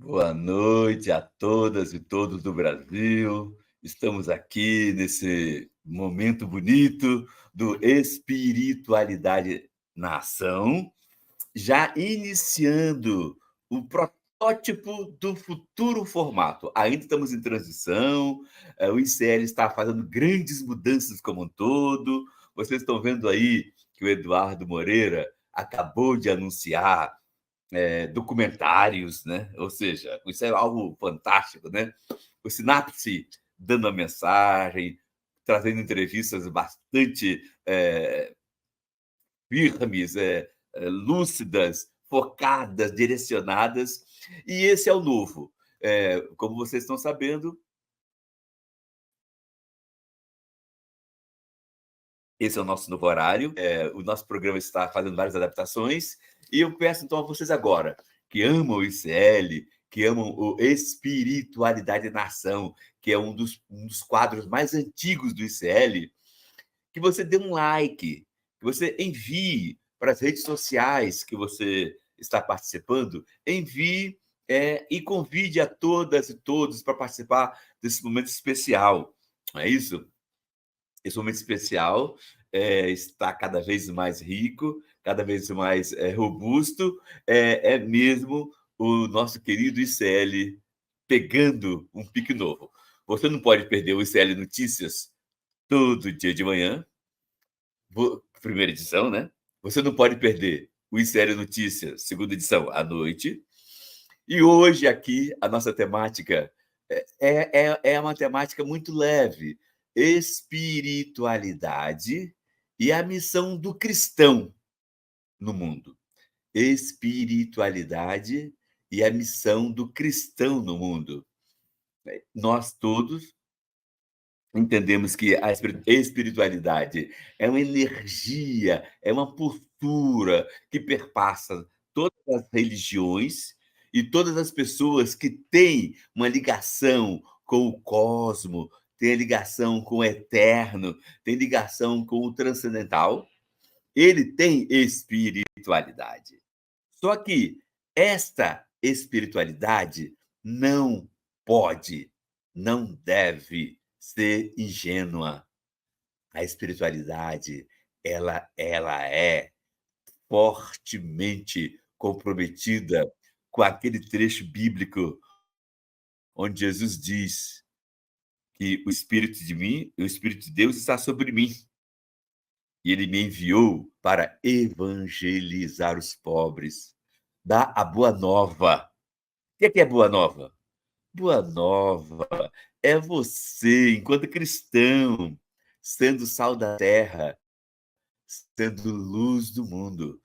Boa noite a todas e todos do Brasil. Estamos aqui nesse momento bonito do Espiritualidade na Ação, já iniciando o protótipo do futuro formato. Ainda estamos em transição, o ICL está fazendo grandes mudanças como um todo. Vocês estão vendo aí que o Eduardo Moreira acabou de anunciar documentários, né? Ou seja, isso é algo fantástico, né? O Sinapse dando a mensagem, trazendo entrevistas bastante firmes, lúcidas, focadas, direcionadas, e esse é o novo. Como vocês estão sabendo, esse é o nosso novo horário. O nosso programa está fazendo várias adaptações. E eu peço, então, a vocês agora, que amam o ICL, que amam o Espiritualidade na Ação, que é um dos quadros mais antigos do ICL, que você dê um like, que você envie para as redes sociais que você está participando, envie e convide a todas e todos para participar desse momento especial. Não é isso? Esse momento especial está cada vez mais rico, cada vez mais robusto, é mesmo o nosso querido ICL pegando um pique novo. Você não pode perder o ICL Notícias todo dia de manhã, primeira edição, né? Você não pode perder o ICL Notícias, segunda edição, à noite. E hoje aqui a nossa temática é uma temática muito leve: espiritualidade e a missão do cristão no mundo. Espiritualidade e a missão do cristão no mundo. Nós todos entendemos que a espiritualidade é uma energia, é uma postura que perpassa todas as religiões e todas as pessoas que têm uma ligação com o cosmo, têm ligação com o eterno, têm ligação com o transcendental. Ele tem espiritualidade. Só que esta espiritualidade não pode, não deve ser ingênua. A espiritualidade, ela é fortemente comprometida com aquele trecho bíblico onde Jesus diz que o Espírito de mim, o Espírito de Deus está sobre mim, e ele me enviou para evangelizar os pobres, dar a boa nova. O que é boa nova? Boa nova é você, enquanto cristão, sendo sal da terra, sendo luz do mundo.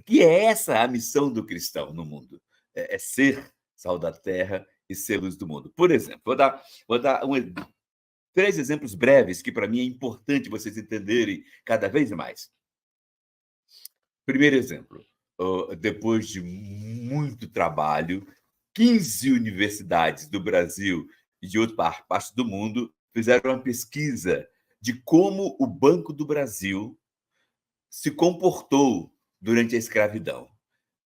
Que é essa a missão do cristão no mundo? É ser sal da terra e ser luz do mundo. Por exemplo, vou dar três exemplos breves que, para mim, é importante vocês entenderem cada vez mais. Primeiro exemplo, depois de muito trabalho, 15 universidades do Brasil e de outras partes do mundo fizeram uma pesquisa de como o Banco do Brasil se comportou durante a escravidão.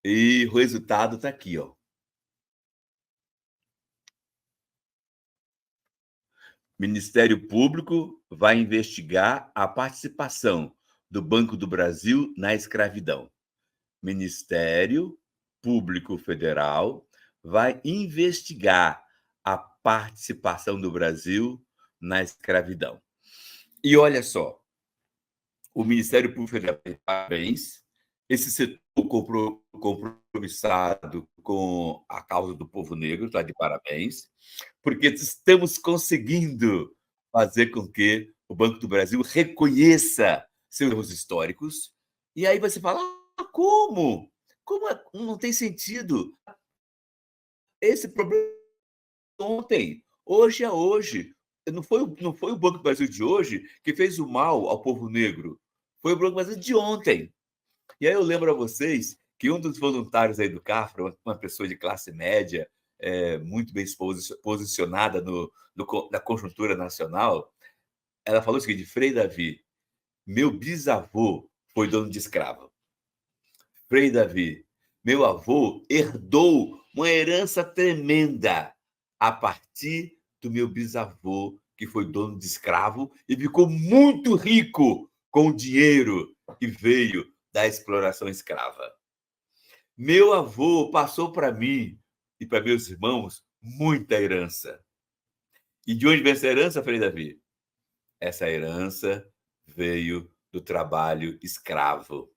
E o resultado está aqui, ó. Ministério Público vai investigar a participação do Banco do Brasil na escravidão. Ministério Público Federal vai investigar a participação do Brasil na escravidão. E olha só, o Ministério Público Federal, parabéns, esse setor compromissado com a causa do povo negro, está de parabéns, porque estamos conseguindo fazer com que o Banco do Brasil reconheça seus erros históricos. E aí você fala, como? Como não tem sentido? Esse problema ontem, hoje é hoje. Não foi o Banco do Brasil de hoje que fez o mal ao povo negro. Foi o Banco do Brasil de ontem. E aí eu lembro a vocês que um dos voluntários aí do CAFRA, uma pessoa de classe média, muito bem posicionada na conjuntura nacional, ela falou o seguinte: Frei Davi, meu bisavô foi dono de escravo. Frei Davi, meu avô herdou uma herança tremenda a partir do meu bisavô, que foi dono de escravo e ficou muito rico com o dinheiro que veio da exploração escrava. Meu avô passou para mim e para meus irmãos muita herança. E de onde vem essa herança, Frei Davi? Essa herança veio do trabalho escravo.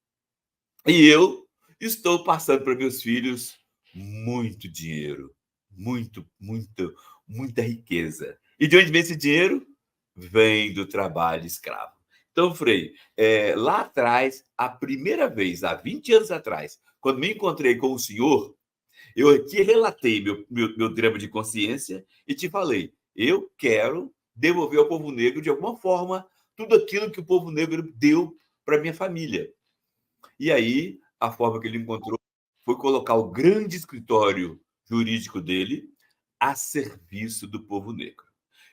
E eu estou passando para meus filhos muito dinheiro, muita riqueza. E de onde vem esse dinheiro? Vem do trabalho escravo. Então, Frei, lá atrás, a primeira vez, há 20 anos atrás, quando me encontrei com o senhor, eu te relatei meu drama de consciência e te falei, eu quero devolver ao povo negro, de alguma forma, tudo aquilo que o povo negro deu para minha família. E aí, a forma que ele encontrou foi colocar o grande escritório jurídico dele a serviço do povo negro.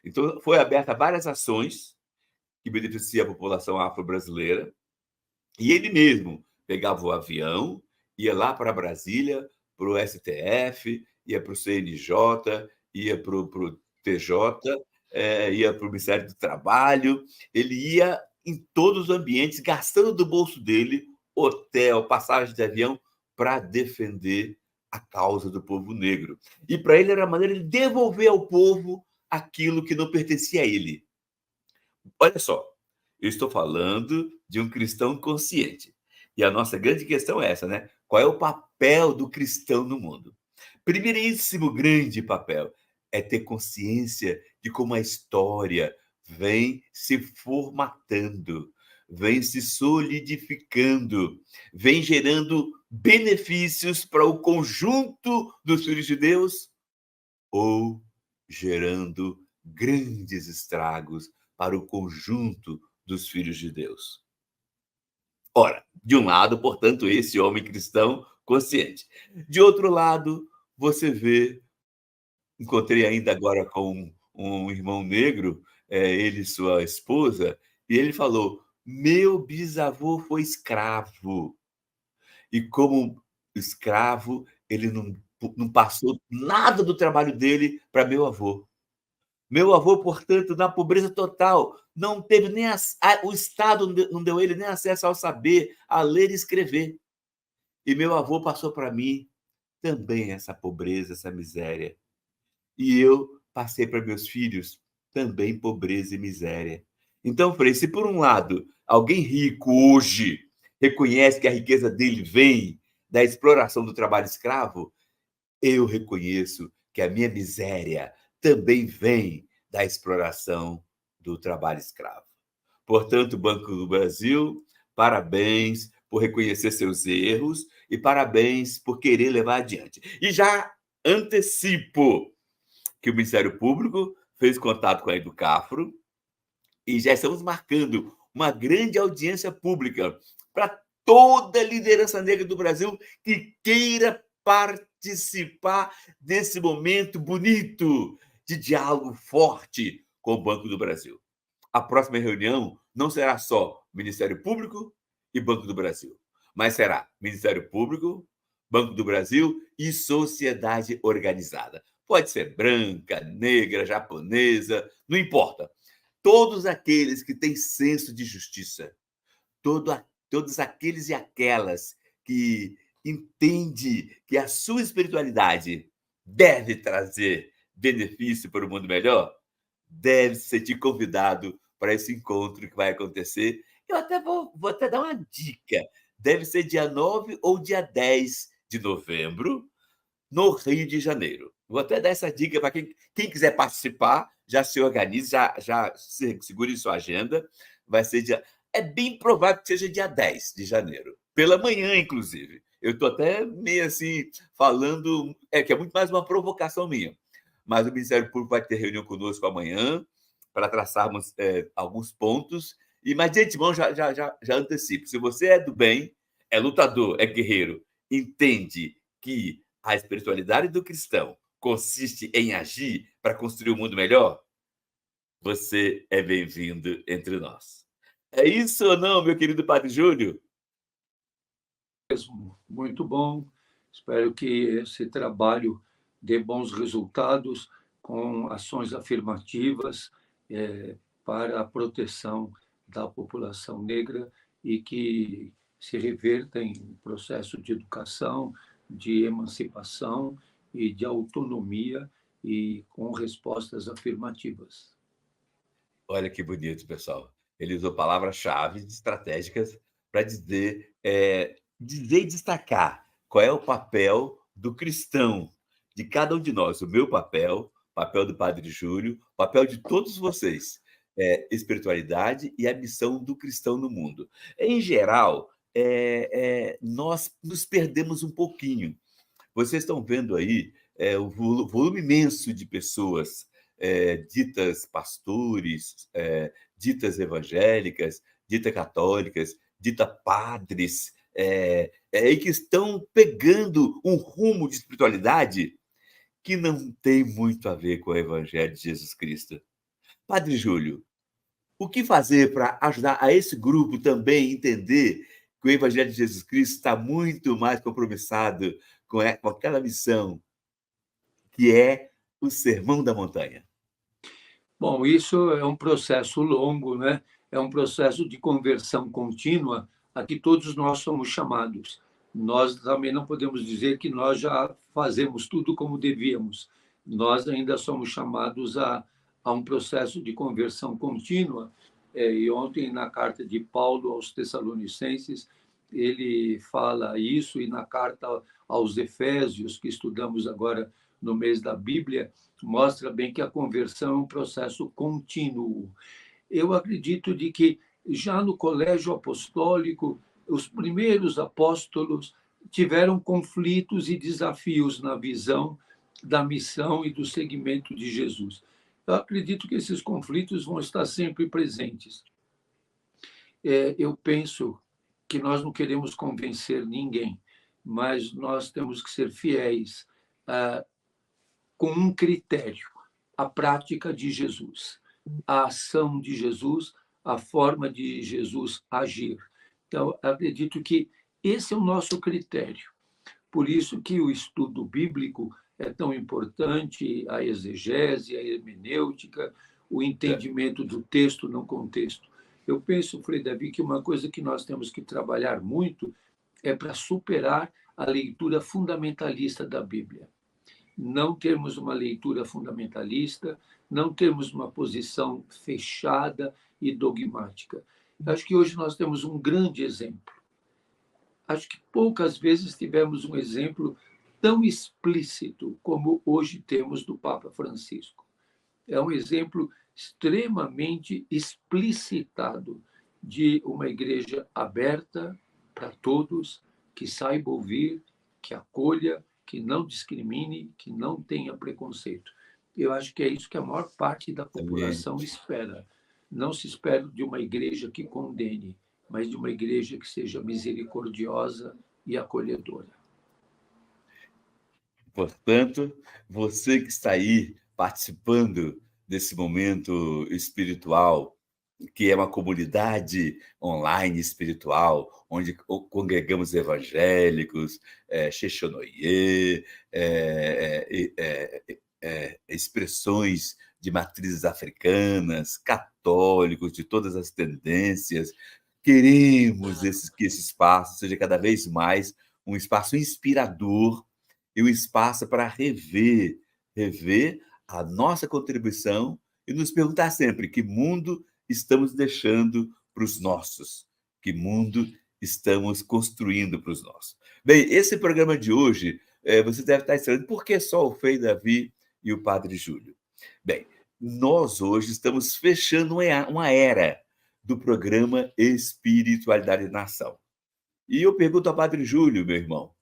Então, foi aberta várias ações que beneficiam a população afro-brasileira, e ele mesmo pegava o avião, ia lá para Brasília, para o STF, ia para o CNJ, ia para o TJ, ia para o Ministério do Trabalho, ele ia em todos os ambientes, gastando do bolso dele hotel, passagem de avião, para defender a causa do povo negro. E para ele era a maneira de devolver ao povo aquilo que não pertencia a ele. Olha só, eu estou falando de um cristão consciente. E a nossa grande questão é essa, né? Qual é o papel do cristão no mundo? Primeiríssimo grande papel é ter consciência de como a história vem se formatando, vem se solidificando, vem gerando benefícios para o conjunto dos filhos de Deus ou gerando grandes estragos para o conjunto dos filhos de Deus. Ora, de um lado, portanto, esse homem cristão consciente. De outro lado, você vê, encontrei ainda agora com um irmão negro, ele e sua esposa, e ele falou: meu bisavô foi escravo. E como escravo, ele não passou nada do trabalho dele para meu avô. Meu avô, portanto, na pobreza total, não teve nem o Estado não deu ele nem acesso ao saber, a ler e escrever. E meu avô passou para mim também essa pobreza, essa miséria. E eu passei para meus filhos também pobreza e miséria. Então, Frei, se por um lado alguém rico hoje reconhece que a riqueza dele vem da exploração do trabalho escravo, eu reconheço que a minha miséria também vem da exploração do trabalho escravo. Portanto, Banco do Brasil, parabéns por reconhecer seus erros e parabéns por querer levar adiante. E já antecipo que o Ministério Público fez contato com a Educafro e já estamos marcando uma grande audiência pública para toda a liderança negra do Brasil que queira participar desse momento bonito de diálogo forte com o Banco do Brasil. A próxima reunião não será só Ministério Público e Banco do Brasil, mas será Ministério Público, Banco do Brasil e sociedade organizada. Pode ser branca, negra, japonesa, não importa. Todos aqueles que têm senso de justiça, todos aqueles e aquelas que entendem que a sua espiritualidade deve trazer benefício para o mundo melhor, deve se sentir convidado para esse encontro que vai acontecer. Eu até vou até dar uma dica. Deve ser dia 9 ou dia 10 de novembro, no Rio de Janeiro. Vou até dar essa dica para quem quiser participar, já se organize, já segure sua agenda. Vai ser dia. É bem provável que seja dia 10 de janeiro, pela manhã, inclusive. Eu estou até meio assim, falando, que é muito mais uma provocação minha. Mas o Ministério Público vai ter reunião conosco amanhã para traçarmos alguns pontos. Mas de antemão, já antecipo. Se você é do bem, é lutador, é guerreiro, entende que a espiritualidade do cristão consiste em agir para construir um mundo melhor, você é bem-vindo entre nós. É isso ou não, meu querido Padre Júlio? Muito bom. Espero que esse trabalho dê bons resultados com ações afirmativas para a proteção da população negra e que se reverta em processo de educação, de emancipação e de autonomia e com respostas afirmativas. Olha que bonito, pessoal. Ele usou palavras-chave estratégicas para dizer e destacar qual é o papel do cristão, de cada um de nós. O meu papel do Padre Júlio, papel de todos vocês. Espiritualidade e a missão do cristão no mundo. Em geral, nós nos perdemos um pouquinho. Vocês estão vendo aí o volume imenso de pessoas ditas pastores, ditas evangélicas, ditas católicas, ditas padres, e que estão pegando um rumo de espiritualidade que não tem muito a ver com o Evangelho de Jesus Cristo. Padre Júlio, o que fazer para ajudar a esse grupo também entender que o Evangelho de Jesus Cristo está muito mais compromissado com aquela missão que é o Sermão da Montanha? Bom, isso é um processo longo, né? É um processo de conversão contínua a que todos nós somos chamados. Nós também não podemos dizer que nós já fazemos tudo como devíamos. Nós ainda somos chamados a um processo de conversão contínua. E ontem, na carta de Paulo aos Tessalonicenses, ele fala isso, e na carta aos Efésios, que estudamos agora no mês da Bíblia, mostra bem que a conversão é um processo contínuo. Eu acredito de que já no colégio apostólico, os primeiros apóstolos tiveram conflitos e desafios na visão da missão e do seguimento de Jesus. Eu acredito que esses conflitos vão estar sempre presentes. Eu penso que nós não queremos convencer ninguém, mas nós temos que ser fiéis com um critério: a prática de Jesus, a ação de Jesus, a forma de Jesus agir. Então, acredito que esse é o nosso critério. Por isso que o estudo bíblico é tão importante, a exegese, a hermenêutica, o entendimento do texto no contexto. Eu penso, Frei Davi, que uma coisa que nós temos que trabalhar muito é para superar a leitura fundamentalista da Bíblia. Não termos uma leitura fundamentalista, não termos uma posição fechada e dogmática. Acho que hoje nós temos um grande exemplo. Acho que poucas vezes tivemos um exemplo tão explícito como hoje temos do Papa Francisco. É um exemplo extremamente explicitado de uma igreja aberta para todos, que saiba ouvir, que acolha, que não discrimine, que não tenha preconceito. Eu acho que é isso que a maior parte da população espera. Não se espera de uma igreja que condene, mas de uma igreja que seja misericordiosa e acolhedora. Portanto, você que está aí participando desse momento espiritual, que é uma comunidade online espiritual, onde congregamos evangélicos, Xexonoye, expressões de matrizes africanas, católicos de todas as tendências. Queremos que esse espaço seja cada vez mais um espaço inspirador e um espaço para rever a nossa contribuição e nos perguntar sempre que mundo estamos deixando para os nossos, que mundo estamos construindo para os nossos. Bem, esse programa de hoje, você deve estar estranhando, por que só o Frei Davi e o Padre Júlio? Bem, nós hoje estamos fechando uma era do programa Espiritualidade e Nação. E eu pergunto ao Padre Júlio, meu irmão,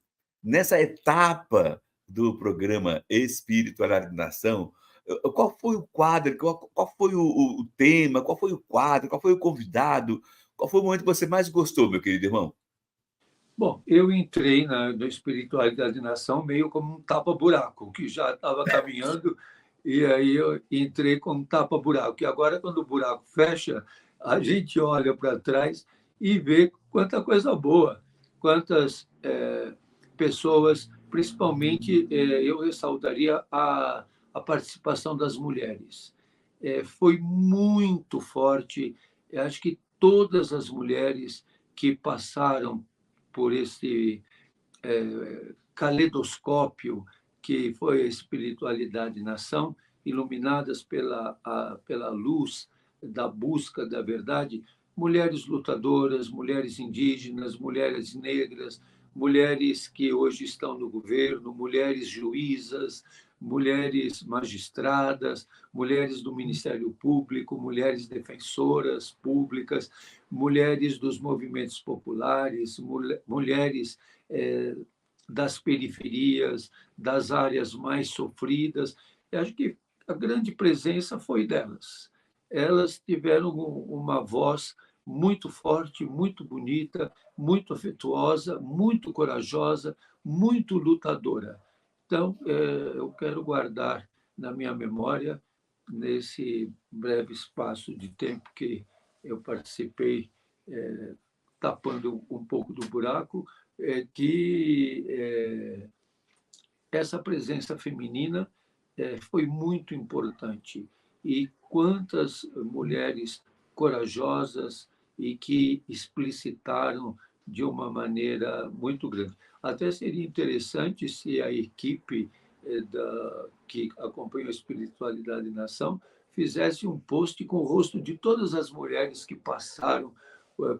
nessa etapa do programa Espiritualidade e Nação, qual foi o quadro, qual foi o tema, qual foi o quadro, qual foi o convidado, qual foi o momento que você mais gostou, meu querido irmão? Bom, eu entrei na Espiritualidade e Nação meio como um tapa-buraco, que já estava caminhando, e aí eu entrei como um tapa-buraco. E agora, quando o buraco fecha, a gente olha para trás e vê quanta coisa boa, quantas pessoas Principalmente, eu ressaltaria a participação das mulheres. Foi muito forte. Eu acho que todas as mulheres que passaram por esse caleidoscópio que foi a espiritualidade nação, iluminadas pela luz da busca da verdade, mulheres lutadoras, mulheres indígenas, mulheres negras, mulheres que hoje estão no governo, mulheres juízas, mulheres magistradas, mulheres do Ministério Público, mulheres defensoras públicas, mulheres dos movimentos populares, mulheres das periferias, das áreas mais sofridas. Eu acho que a grande presença foi delas. Elas tiveram uma voz muito forte, muito bonita, muito afetuosa, muito corajosa, muito lutadora. Então, eu quero guardar na minha memória, nesse breve espaço de tempo que eu participei, tapando um pouco do buraco, que essa presença feminina foi muito importante. E quantas mulheres corajosas e que explicitaram de uma maneira muito grande. Até seria interessante se a equipe que acompanha a Espiritualidade na Ação fizesse um post com o rosto de todas as mulheres que passaram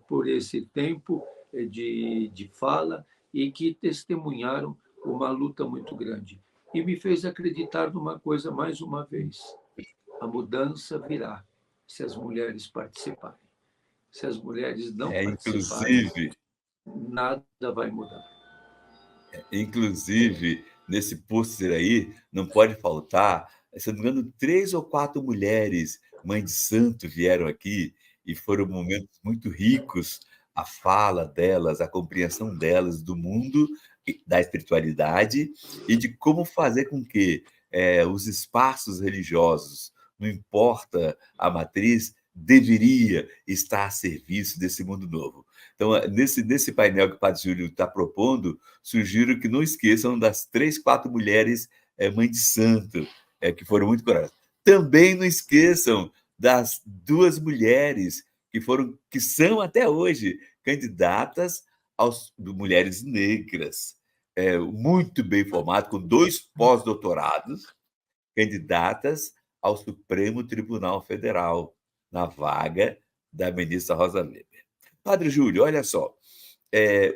por esse tempo de fala e que testemunharam uma luta muito grande. E me fez acreditar numa coisa mais uma vez: a mudança virá se as mulheres participarem. Se as mulheres não participarem, Inclusive, nada vai mudar. nesse pôster aí, não pode faltar, se não me engano, 3 ou 4 mulheres, mãe de santo, vieram aqui e foram momentos muito ricos, a fala delas, a compreensão delas do mundo, da espiritualidade e de como fazer com que os espaços religiosos, não importa a matriz, deveria estar a serviço desse mundo novo. Então, nesse painel que o Padre Júlio está propondo, sugiro que não esqueçam das 3, 4 mulheres mãe de santo, que foram muito corajosas. Também não esqueçam das 2 mulheres que são até hoje candidatas mulheres negras, muito bem formadas, com 2 pós-doutorados, candidatas ao Supremo Tribunal Federal, na vaga da ministra Rosa Weber. Padre Júlio, olha só,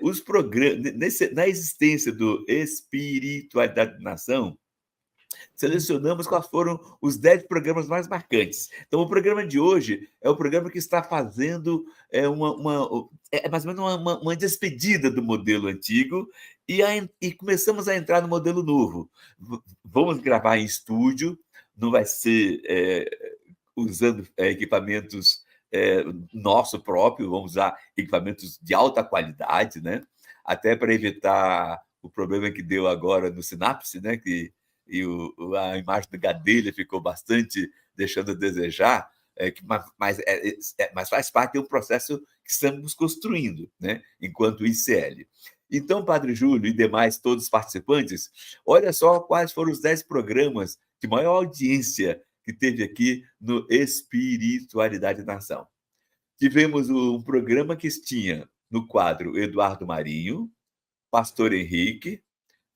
os programas, na existência do Espiritualidade de Nação, selecionamos quais foram os 10 programas mais marcantes. Então, o programa de hoje é o programa que está fazendo mais ou menos uma despedida do modelo antigo e começamos a entrar no modelo novo. Vamos gravar em estúdio, não vai ser usando equipamentos nosso próprio, vamos usar equipamentos de alta qualidade, né? Até para evitar o problema que deu agora no Sinapse, né? A imagem da Gadelha ficou bastante deixando a desejar, mas faz parte de um processo que estamos construindo, né? Enquanto ICL. Então, Padre Júlio e demais todos os participantes, olha só quais foram os 10 programas de maior audiência que teve aqui no Espiritualidade Nação. Tivemos um programa que tinha no quadro Eduardo Marinho, Pastor Henrique,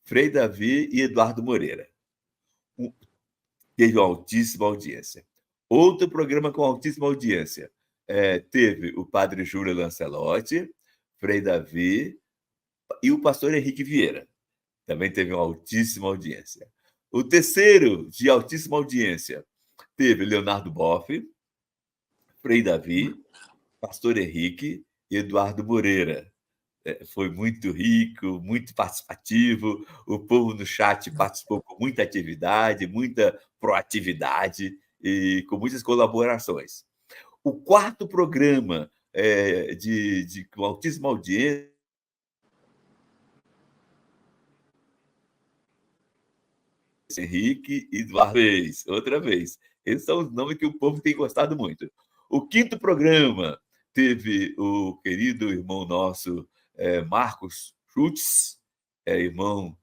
Frei Davi e Eduardo Moreira. Teve uma altíssima audiência. Outro programa com altíssima audiência teve o Padre Júlio Lancelotti, Frei Davi e o Pastor Henrique Vieira. Também teve uma altíssima audiência. O terceiro de altíssima audiência teve Leonardo Boff, Frei Davi, Pastor Henrique e Eduardo Moreira. Foi muito rico, muito participativo. O povo no chat participou com muita atividade, muita proatividade e com muitas colaborações. O quarto programa com altíssima audiência, Henrique e Eduardo, outra vez. Esses são os nomes que o povo tem gostado muito. O quinto programa teve o querido irmão nosso, Marcos Schultz, irmão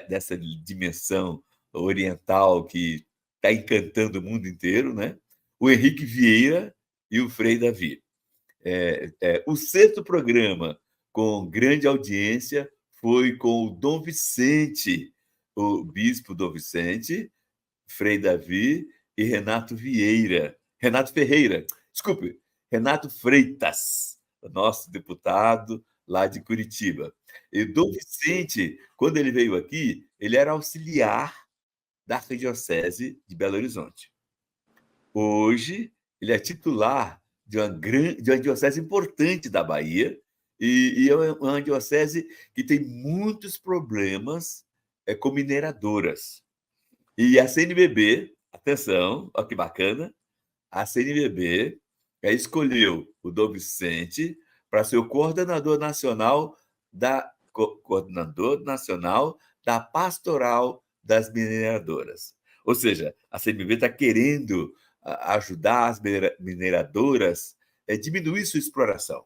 dessa dimensão oriental que está encantando o mundo inteiro, né? O Henrique Vieira e o Frei Davi. O sexto programa, com grande audiência, foi com o Dom Vicente, o bispo Dom Vicente, Frei Davi e Renato Ferreira, desculpe, Renato Freitas, nosso deputado lá de Curitiba. E Dom Vicente, quando ele veio aqui, ele era auxiliar da Arquidiocese de Belo Horizonte. Hoje, ele é titular de uma diocese importante da Bahia, e é uma diocese que tem muitos problemas com mineradoras. E a CNBB, atenção, olha que bacana, a CNBB escolheu o Dom Vicente para ser o coordenador nacional da Pastoral das Mineradoras. Ou seja, a CNBB está querendo ajudar as mineradoras a diminuir sua exploração,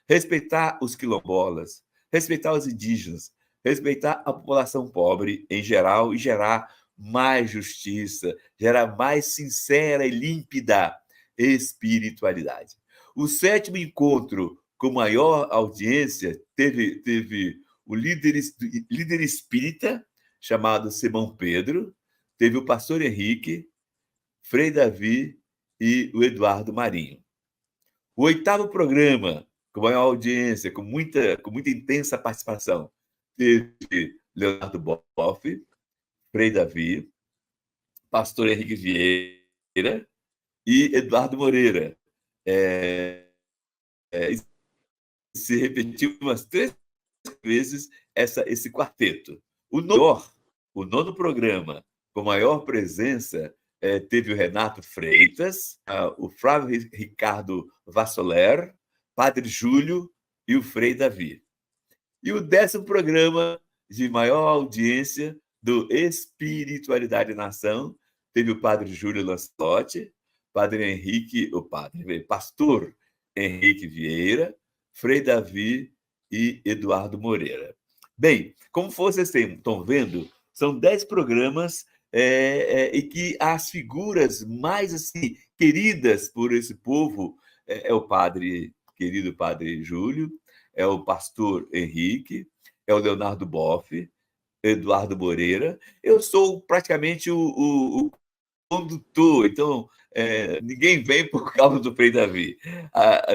respeitar os quilombolas, respeitar os indígenas, respeitar a população pobre em geral e gerar mais justiça, gerar mais sincera e límpida espiritualidade. O sétimo encontro com maior audiência teve o líder espírita, chamado Simão Pedro, teve o pastor Henrique, Frei Davi e o Eduardo Marinho. O oitavo programa, com maior audiência, com muita intensa participação, teve Leonardo Boff, Frei Davi, pastor Henrique Vieira e Eduardo Moreira. Se repetiu umas 3 vezes esse quarteto. O nono programa, com maior presença, teve o Renato Freitas, o Flávio Ricardo Vassoler, Padre Júlio e o Frei Davi. E o 10º programa de maior audiência do Espiritualidade e Nação teve o Padre Júlio Lancelotti, Pastor Henrique Vieira, Frei Davi e Eduardo Moreira. Bem, como vocês estão vendo, são 10 programas e que as figuras mais assim, queridas por esse povo é o querido Padre Júlio, é o pastor Henrique, é o Leonardo Boff, Eduardo Moreira. Eu sou praticamente o condutor, então ninguém vem por causa do Frei Davi.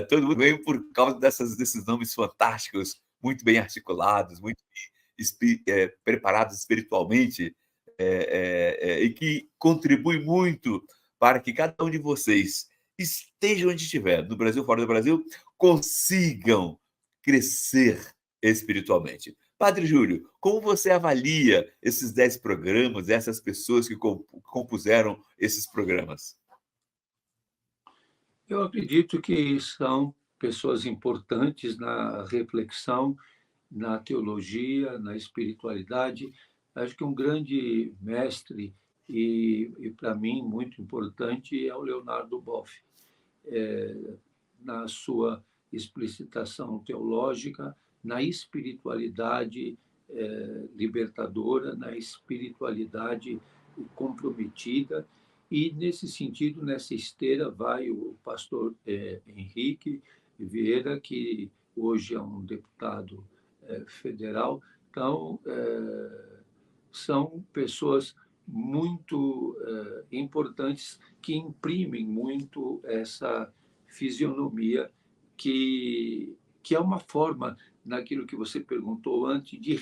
Todo mundo vem por causa desses nomes fantásticos, muito bem articulados, muito preparados espiritualmente, e que contribuem muito para que cada um de vocês, esteja onde estiver, no Brasil, fora do Brasil, consigam crescer espiritualmente. Padre Júlio, como você avalia esses 10 programas, essas pessoas que compuseram esses programas? Eu acredito que são pessoas importantes na reflexão, na teologia, na espiritualidade. Acho que um grande mestre e para mim, muito importante é o Leonardo Boff. Na sua explicitação teológica, na espiritualidade libertadora, na espiritualidade comprometida. E, nesse sentido, nessa esteira, vai o pastor Henrique Vieira, que hoje é um deputado federal. Então, são pessoas muito importantes que imprimem muito essa fisionomia que é uma forma, naquilo que você perguntou antes, de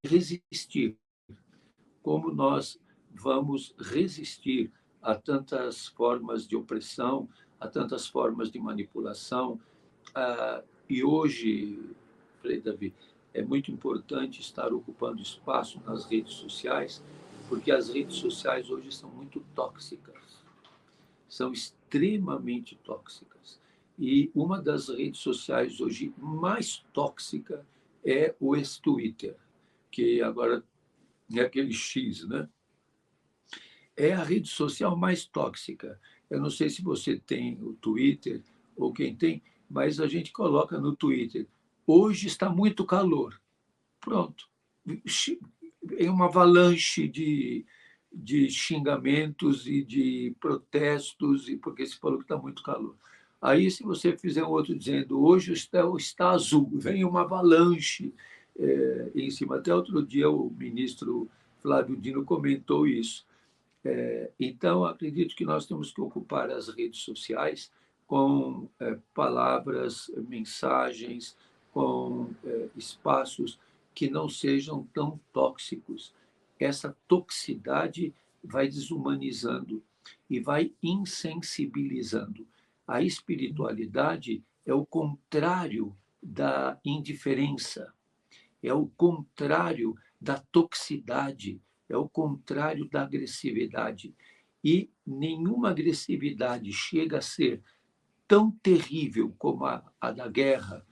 resistir. Como nós vamos resistir a tantas formas de opressão, a tantas formas de manipulação. E hoje, Frei Davi, é muito importante estar ocupando espaço nas redes sociais, porque as redes sociais hoje são muito tóxicas, são extremamente tóxicas. E uma das redes sociais hoje mais tóxica é o ex-Twitter, que agora é aquele X, né? É a rede social mais tóxica. Eu não sei se você tem o Twitter ou quem tem, mas a gente coloca no Twitter: hoje está muito calor. pronto. É uma avalanche de xingamentos e de protestos, e porque se falou que está muito calor. Aí, se você fizer um outro dizendo hoje está azul, vem uma avalanche em cima. Até outro dia o ministro Flávio Dino comentou isso. Então, acredito que nós temos que ocupar as redes sociais com palavras, mensagens, com espaços que não sejam tão tóxicos. Essa toxicidade vai desumanizando e vai insensibilizando. A espiritualidade é o contrário da indiferença, é o contrário da toxicidade, é o contrário da agressividade. E nenhuma agressividade chega a ser tão terrível como a da guerra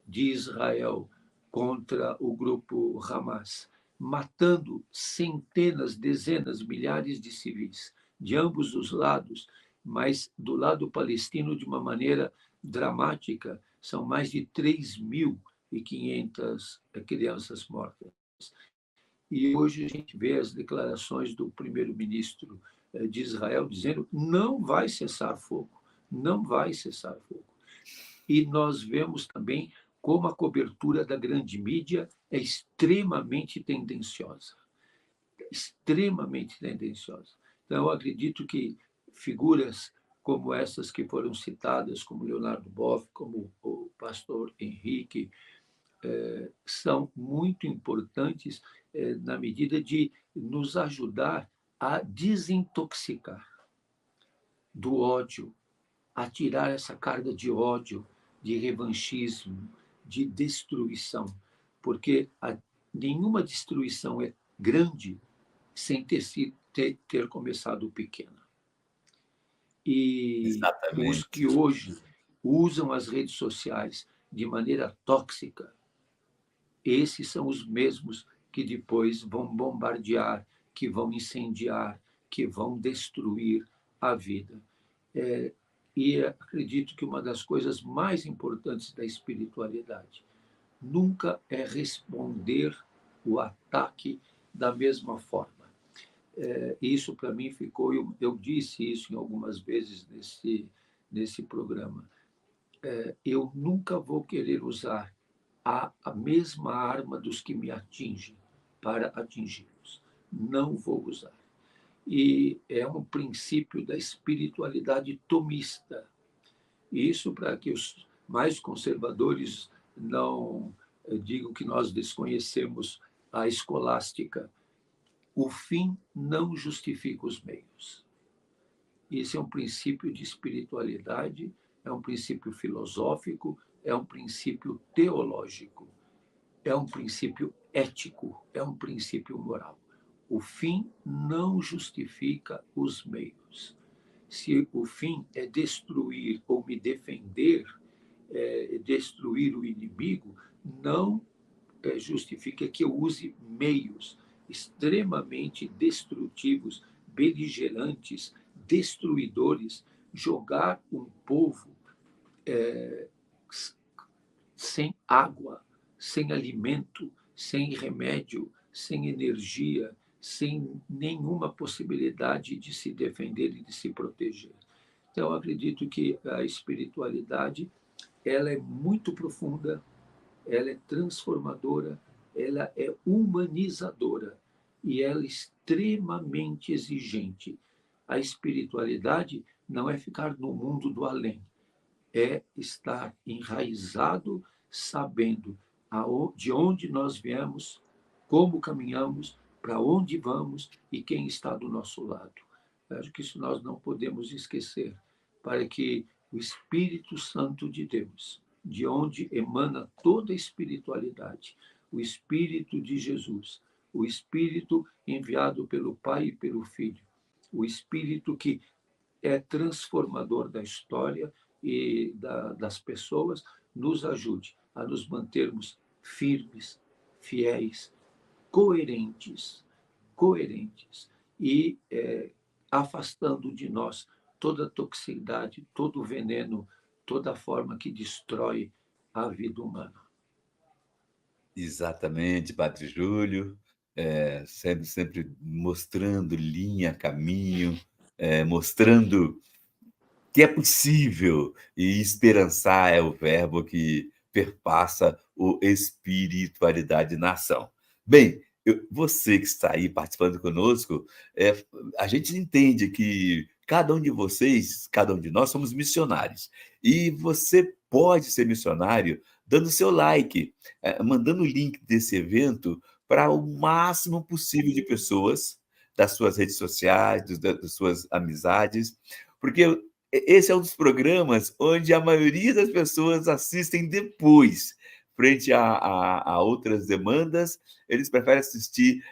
de Israel contra o grupo Hamas, matando centenas, dezenas, milhares de civis de ambos os lados, mas do lado palestino de uma maneira dramática, são mais de 3.500 crianças mortas. E hoje a gente vê as declarações do primeiro-ministro de Israel dizendo não vai cessar fogo, não vai cessar fogo. E nós vemos também como a cobertura da grande mídia é extremamente tendenciosa, extremamente tendenciosa. Então, eu acredito que figuras como essas que foram citadas, como Leonardo Boff, como o pastor Henrique, são muito importantes na medida de nos ajudar a desintoxicar do ódio, a tirar essa carga de ódio, de revanchismo, de destruição, porque nenhuma destruição é grande sem ter começado pequena. E os que Exatamente. hoje usam as redes sociais de maneira tóxica, esses são os mesmos que depois vão bombardear, que vão incendiar, que vão destruir a vida. E acredito que uma das coisas mais importantes da espiritualidade nunca é responder o ataque da mesma forma. Isso, para mim, ficou... Eu disse isso em algumas vezes nesse programa. Eu nunca vou querer usar a mesma arma dos que me atingem para atingi-los. Não vou usar. E é um princípio da espiritualidade tomista. Isso para que os mais conservadores não digam que nós desconhecemos a escolástica. O fim não justifica os meios. Esse é um princípio de espiritualidade, é um princípio filosófico, é um princípio teológico, é um princípio ético, é um princípio moral. O fim não justifica os meios. Se o fim é destruir ou me defender, destruir o inimigo, não justifica que eu use meios extremamente destrutivos, beligerantes, destruidores, jogar um povo sem água, sem alimento, sem remédio, sem energia, sem nenhuma possibilidade de se defender e de se proteger. Então, eu acredito que a espiritualidade ela é muito profunda, ela é transformadora, ela é humanizadora e ela é extremamente exigente. A espiritualidade não é ficar no mundo do além, é estar enraizado, sabendo de onde nós viemos, como caminhamos, para onde vamos e quem está do nosso lado. Eu acho que isso nós não podemos esquecer, para que o Espírito Santo de Deus, de onde emana toda a espiritualidade, o Espírito de Jesus, o Espírito enviado pelo Pai e pelo Filho, o Espírito que é transformador da história e das pessoas, nos ajude a nos mantermos firmes, fiéis, coerentes e afastando de nós toda a toxicidade, todo o veneno, toda a forma que destrói a vida humana. Exatamente, Padre Júlio, sempre mostrando linha, caminho, mostrando que é possível, e esperançar é o verbo que perpassa o espiritualidade na ação. Bem, você que está aí participando conosco, a gente entende que cada um de vocês, cada um de nós somos missionários. E você pode ser missionário dando seu like, mandando o link desse evento para o máximo possível de pessoas das suas redes sociais, das suas amizades, porque esse é um dos programas onde a maioria das pessoas assistem depois, frente a outras demandas, eles preferem assistir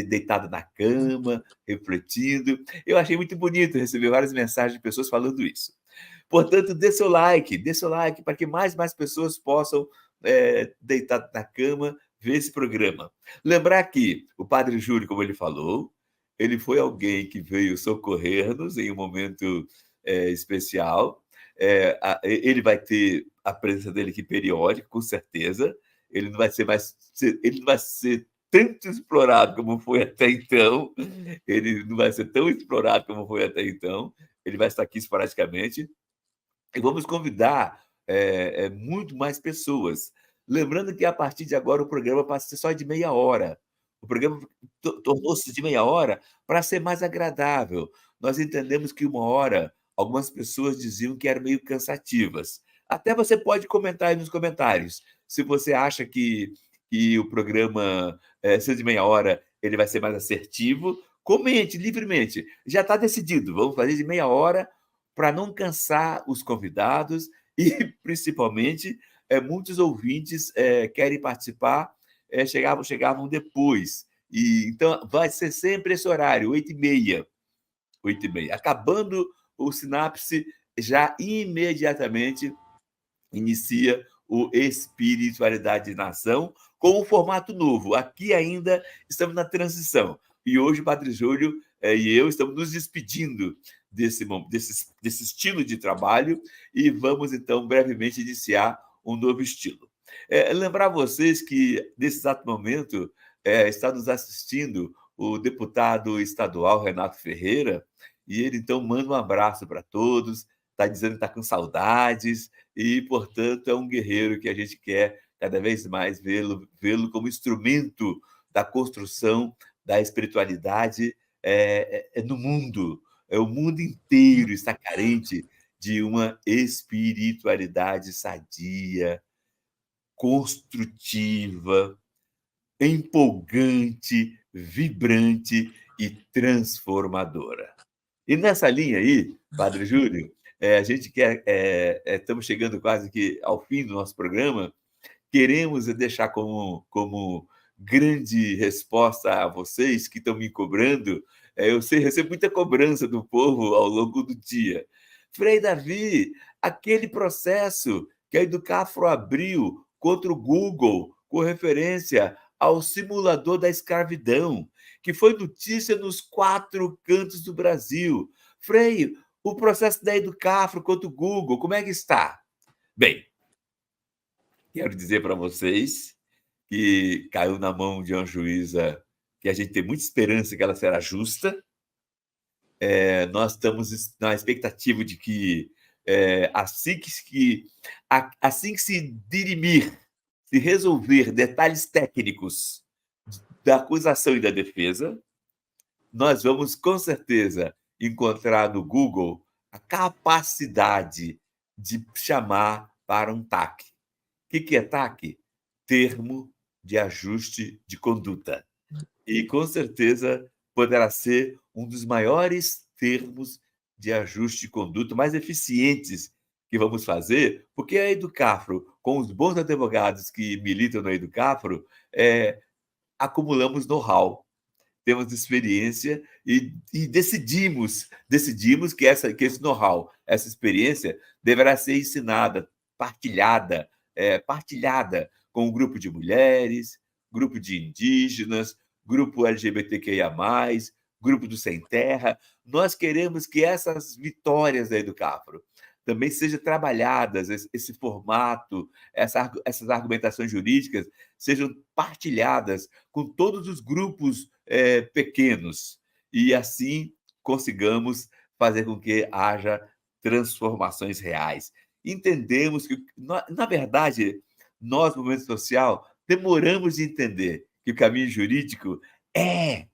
deitado na cama, refletindo. Eu achei muito bonito receber várias mensagens de pessoas falando isso. Portanto, dê seu like para que mais pessoas possam, deitado na cama, ver esse programa. Lembrar que o Padre Júlio, como ele falou, ele foi alguém que veio socorrer-nos em um momento especial. Ele vai ter a presença dele aqui periódica, com certeza. Ele não vai ser tanto explorado como foi até então. Ele não vai ser tão explorado como foi até então. Ele vai estar aqui esporadicamente. E vamos convidar muito mais pessoas. Lembrando que, a partir de agora, o programa passa a ser só de meia hora. O programa tornou-se de meia hora para ser mais agradável. Nós entendemos que uma hora, algumas pessoas diziam que eram meio cansativas. Até você pode comentar aí nos comentários. Se você acha que o programa, se de meia hora, ele vai ser mais assertivo, comente livremente. Já está decidido, vamos fazer de meia hora para não cansar os convidados e, principalmente, muitos ouvintes querem participar, chegavam depois. Então, vai ser sempre esse horário, 8h30. 8h30. Acabando o Sinapse, já imediatamente inicia o Espiritualidade de Nação, com um formato novo. Aqui ainda estamos na transição. E hoje o Padre Júlio e eu estamos nos despedindo desse estilo de trabalho e vamos, então, brevemente iniciar um novo estilo. Lembrar vocês que, nesse exato momento, está nos assistindo o deputado estadual Renato Ferreira, e ele, então, manda um abraço para todos, está dizendo que está com saudades, e, portanto, é um guerreiro que a gente quer cada vez mais vê-lo como instrumento da construção da espiritualidade no mundo. O mundo inteiro está carente de uma espiritualidade sadia, construtiva, empolgante, vibrante e transformadora. E nessa linha aí, Padre Júlio, a gente quer, estamos chegando quase que ao fim do nosso programa, queremos deixar como grande resposta a vocês que estão me cobrando. Eu recebo muita cobrança do povo ao longo do dia. Frei Davi, aquele processo que a Educafro abriu contra o Google, com referência ao simulador da escravidão, que foi notícia nos 4 cantos do Brasil. Frei, o processo da Educafro contra o Google, como é que está? Bem, quero dizer para vocês que caiu na mão de uma juíza que a gente tem muita esperança que ela será justa. Nós estamos na expectativa de que, assim que se dirimir, se resolver detalhes técnicos da acusação e da defesa, nós vamos, com certeza, encontrar no Google a capacidade de chamar para um TAC. O que é TAC? Termo de ajuste de conduta. E, com certeza, poderá ser um dos maiores termos de ajuste de conduta mais eficientes que vamos fazer, porque a Educafro, com os bons advogados que militam na Educafro, acumulamos know-how, temos experiência e decidimos que esse know-how, essa experiência, deverá ser ensinada, partilhada com um grupo de mulheres, grupo de indígenas, grupo LGBTQIA+, grupo do Sem Terra. Nós queremos que essas vitórias da Educafro também seja trabalhadas, esse formato, essas argumentações jurídicas sejam partilhadas com todos os grupos pequenos, e assim consigamos fazer com que haja transformações reais. Entendemos que, na verdade, nós, movimento social, demoramos de entender que o caminho jurídico é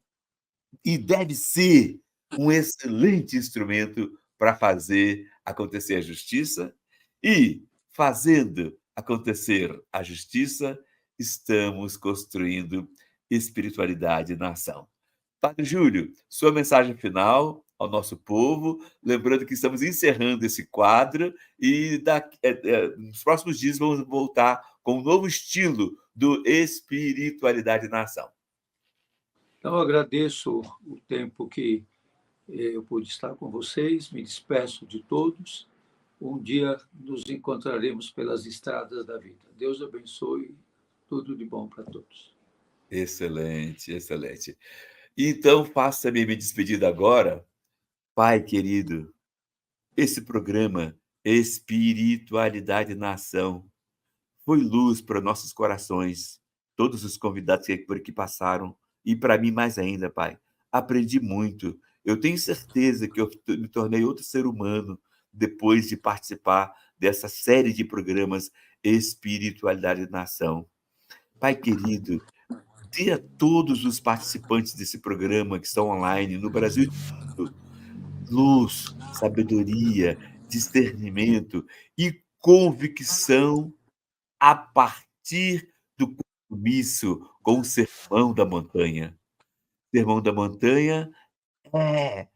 e deve ser um excelente instrumento para fazer acontecer a justiça, e, fazendo acontecer a justiça, estamos construindo espiritualidade na ação. Padre Júlio, sua mensagem final ao nosso povo, lembrando que estamos encerrando esse quadro e nos próximos dias vamos voltar com um novo estilo do Espiritualidade na Ação. Então, eu agradeço o tempo que eu pude estar com vocês, me despeço de todos. Um dia nos encontraremos pelas estradas da vida. Deus abençoe, tudo de bom para todos. Excelente, excelente. Então, faço também minha despedida agora. Pai querido, esse programa Espiritualidade na Ação foi luz para nossos corações, todos os convidados que por aqui passaram, e para mim mais ainda, Pai. Aprendi muito. Eu tenho certeza que eu me tornei outro ser humano depois de participar dessa série de programas Espiritualidade na Ação. Pai querido, dê a todos os participantes desse programa que estão online no Brasil todo luz, sabedoria, discernimento e convicção a partir do compromisso com o Sermão da Montanha. Sermão da Montanha é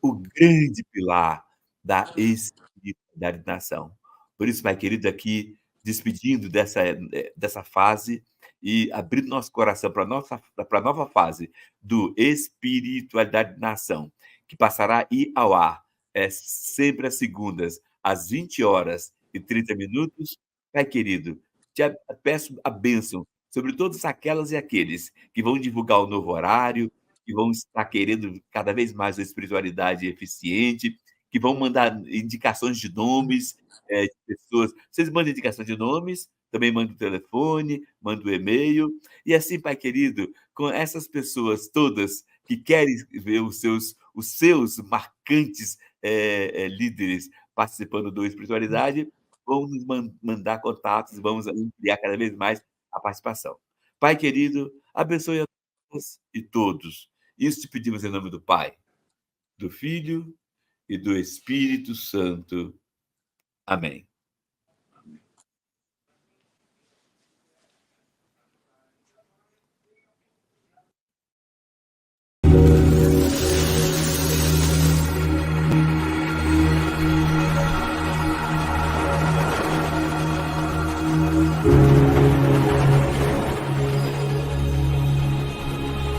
o grande pilar da espiritualidade da nação. Por isso, Pai querido, aqui despedindo dessa fase e abrindo nosso coração para a nova fase do Espiritualidade da Nação, que passará a ir ao ar sempre às segundas, às 20h30. Pai querido, peço a bênção sobre todas aquelas e aqueles que vão divulgar o novo horário, que vão estar querendo cada vez mais uma espiritualidade eficiente, que vão mandar indicações de nomes de pessoas. Vocês mandam indicação de nomes, também mandam o telefone, mandam o e-mail. E assim, Pai querido, com essas pessoas todas que querem ver os seus marcantes líderes participando do Espiritualidade, vão nos mandar contatos, vamos ampliar cada vez mais a participação. Pai querido, abençoe a todos e todos. Isso te pedimos em nome do Pai, do Filho e do Espírito Santo. Amém.